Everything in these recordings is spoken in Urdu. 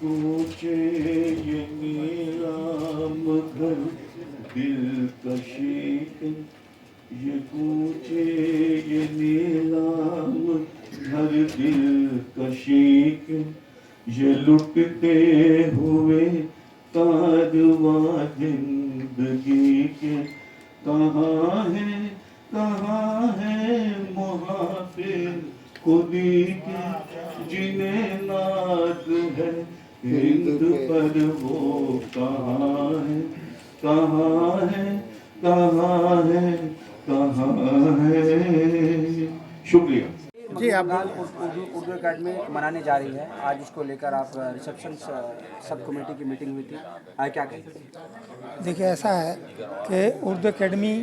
کوچے یہ نیلام گھر دلکشی کے، یہ کوچے یہ نیلام گھر دلکشی کے، یہ لٹتے ہوئے کارواں زندگی کے، کہاں ہے محافظ خودی کے، جنہیں ناز ہے ہند پر، وہ کہاں ہے کہاں ہے کہاں ہے کہاں ہے؟ شکریہ جی آپ اردو اکیڈمی منانے جا رہی ہے، آج اس کو لے کر آپ ریسیپشن سب کمیٹی کی میٹنگ ہوئی تھی، کیا کہیں گے؟ دیکھیے ایسا ہے کہ اردو اکیڈمی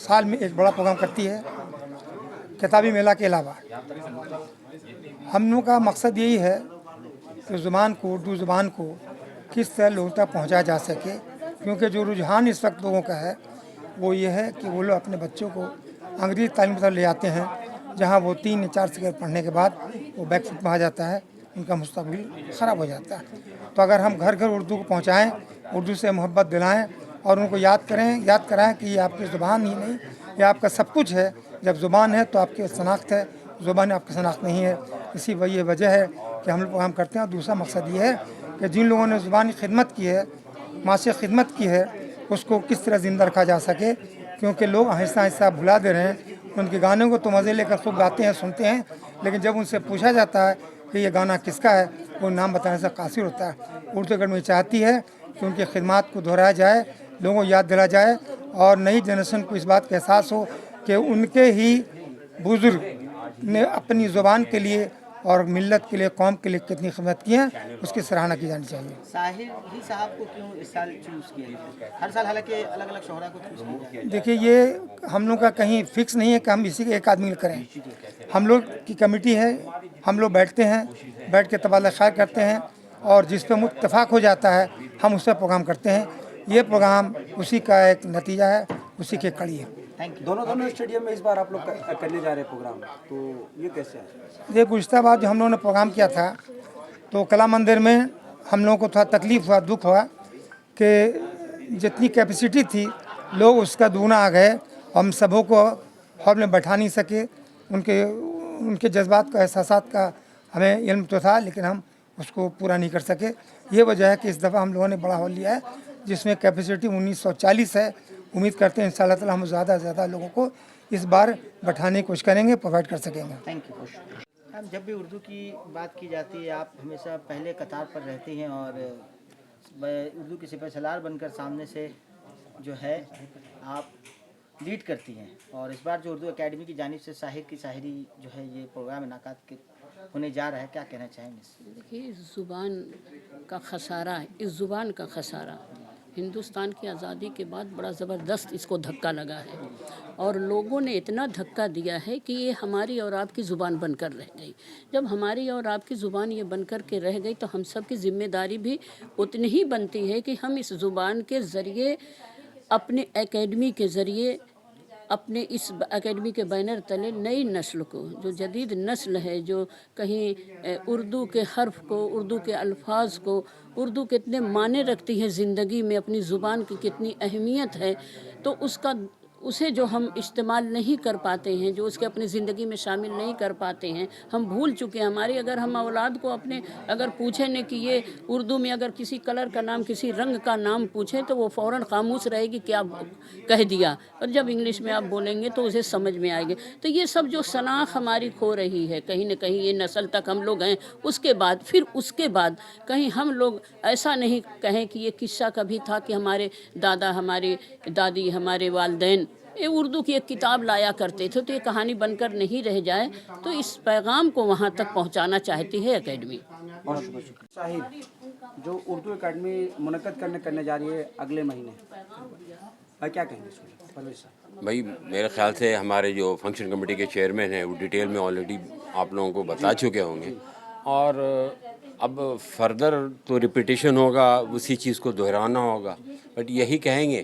سال میں ایک بڑا پروگرام کرتی ہے کتابی میلہ کے علاوہ۔ ہم لوگوں کا مقصد یہی ہے کہ زبان کو، اردو زبان کو کس طرح لوگوں تک پہنچایا جا سکے، کیونکہ جو رجحان اس وقت لوگوں کا ہے وہ یہ ہے کہ وہ لوگ اپنے بچوں کو انگریزی تعلیم کی طرف لے جاتے ہیں، جہاں وہ 3 یا 4 سال پڑھنے کے بعد وہ بیک فٹ میں آ جاتا ہے، ان کا مستقبل خراب ہو جاتا ہے۔ تو اگر ہم گھر گھر اردو کو پہنچائیں، اردو سے محبت دلائیں اور ان کو یاد کرائیں کہ یہ آپ کی زبان ہی نہیں، یہ آپ کا سب کچھ ہے۔ جب زبان ہے تو آپ کی شناخت ہے، زبان آپ کی شناخت نہیں ہے۔ اسی یہ وجہ ہے کہ ہم لوگ پروگرام کرتے ہیں۔ اور دوسرا مقصد یہ ہے کہ جن لوگوں نے زبان کی خدمت کی ہے، معاشی خدمت کی ہے، اس کو کس طرح زندہ رکھا جا سکے، کیونکہ لوگ آہستہ آہستہ بھلا دے رہے ہیں۔ ان کے گانوں کو تو مزے لے کر خوب گاتے ہیں، سنتے ہیں، لیکن جب ان سے پوچھا جاتا ہے کہ یہ گانا کس کا ہے، وہ نام بتانے سے قاصر ہوتا ہے۔ اردو اکیڈمی چاہتی ہے کہ ان کی خدمات کو دہرایا جائے، لوگوں کو یاد دلایا جائے اور نئی جنریشن کو اس بات کا احساس ہو کہ ان کے ہی بزرگ نے اپنی زبان کے لیے اور ملت کے لیے، قوم کے لیے کتنی خدمت کی ہیں، اس کی سراہنا کی جانی چاہیے۔ ساحر ہی صاحب کو کیوں اس سال چوز کیا گیا؟ ہر سال حالانکہ الگ الگ شعراء کو چوز کیا جاتا ہے۔ دیکھیے یہ ہم لوگ کا کہیں فکس نہیں ہے کہ ہم اسی کے ایک آدمی کریں۔ ہم لوگ کی کمیٹی ہے، ہم لوگ بیٹھتے ہیں، بیٹھ کے تبادلہ خیال کرتے ہیں اور جس پہ اتفاق ہو جاتا ہے ہم اس پہ پروگرام کرتے ہیں۔ یہ پروگرام اسی کا ایک نتیجہ ہے، اسی کی کڑی ہے۔ دونوں اسٹیڈیم میں اس بار آپ لوگ کرنے جا رہے ہیں پروگرام، تو یہ کیسے ہے؟ یہ گزشتہ بار جو ہم لوگوں نے پروگرام کیا تھا تو کلا مندر میں ہم لوگوں کو تھوڑا تکلیف ہوا، دکھ ہوا کہ جتنی کیپیسٹی تھی لوگ اس کا دوگنا آ گئے، ہم سبوں کو ہال میں بیٹھا نہیں سکے۔ ان کے جذبات کا، احساسات کا ہمیں علم تو تھا، لیکن ہم اس کو پورا نہیں کر سکے۔ یہ وجہ ہے کہ اس دفعہ ہم لوگوں نے بڑا ہال لیا ہے جس میں کیپیسٹی 1940 ہے۔ امید کرتے ہیں ان شاء اللہ تعالیٰ ہم زیادہ سے زیادہ لوگوں کو اس بار بٹھانے کی کوشش کریں گے، پرووائڈ کر سکیں گے۔ Thank you. جب بھی اردو کی بات کی جاتی ہے آپ ہمیشہ پہلے قطار پر رہتی ہیں اور اردو کی سپہ سالار بن کر سامنے سے جو ہے آپ لیڈ کرتی ہیں، اور اس بار جو اردو اکیڈمی کی جانب سے ساحر کی شاعری جو ہے یہ پروگرام انعقاد ہونے جا رہا ہے، کیا کہنا چاہیں گے؟ دیکھیے اس زبان کا خسارہ ہے، اس زبان کا خسارہ ہندوستان کی آزادی کے بعد بڑا زبردست اس کو دھکا لگا ہے، اور لوگوں نے اتنا دھکا دیا ہے کہ یہ ہماری اور آپ کی زبان بن کر رہ گئی۔ جب ہماری اور آپ کی زبان یہ بن کر کے رہ گئی تو ہم سب کی ذمہ داری بھی اتنی ہی بنتی ہے کہ ہم اس زبان کے ذریعے، اپنے اکیڈمی کے ذریعے، اپنے اس اکیڈمی کے بینر تلے نئی نسل کو، جو جدید نسل ہے، جو کہیں اردو کے حرف کو، اردو کے الفاظ کو، اردو کتنے معنی رکھتی ہے زندگی میں، اپنی زبان کی کتنی اہمیت ہے، تو اسے جو ہم استعمال نہیں کر پاتے ہیں، جو اس کے اپنی زندگی میں شامل نہیں کر پاتے ہیں، ہم بھول چکے ہیں۔ ہماری اگر ہم اولاد کو اگر پوچھیں نہیں کہ یہ اردو میں اگر کسی کلر کا نام، کسی رنگ کا نام پوچھیں تو وہ فوراً خاموش رہے گی، کیا کہہ دیا، اور جب انگلش میں آپ بولیں گے تو اسے سمجھ میں آئے گی۔ تو یہ سب جو شناخت ہماری کھو رہی ہے، کہیں نہ کہیں یہ نسل تک ہم لوگ ہیں، اس کے بعد کہیں ہم لوگ ایسا نہیں کہیں کہ یہ قصہ کبھی تھا کہ ہمارے دادا، ہماری دادی، ہمارے والدین یہ اردو کی ایک کتاب لایا کرتے تھے، تو یہ کہانی بن کر نہیں رہ جائے، تو اس پیغام کو وہاں تک پہنچانا چاہتی ہے اکیڈمی۔ شاہد جو اردو اکیڈمی منعقد کرنے جا رہی ہے اگلے مہینے، کیا کہیں گے اس میں؟ پرویز صاحب بھائی میرے خیال سے ہمارے جو فنکشن کمیٹی کے چیئرمین ہیں وہ ڈیٹیل میں آلریڈی آپ لوگوں کو بتا چکے ہوں گے، اور اب فردر تو ریپیٹیشن ہوگا، اسی چیز کو دہرانا ہوگا، بٹ یہی کہیں گے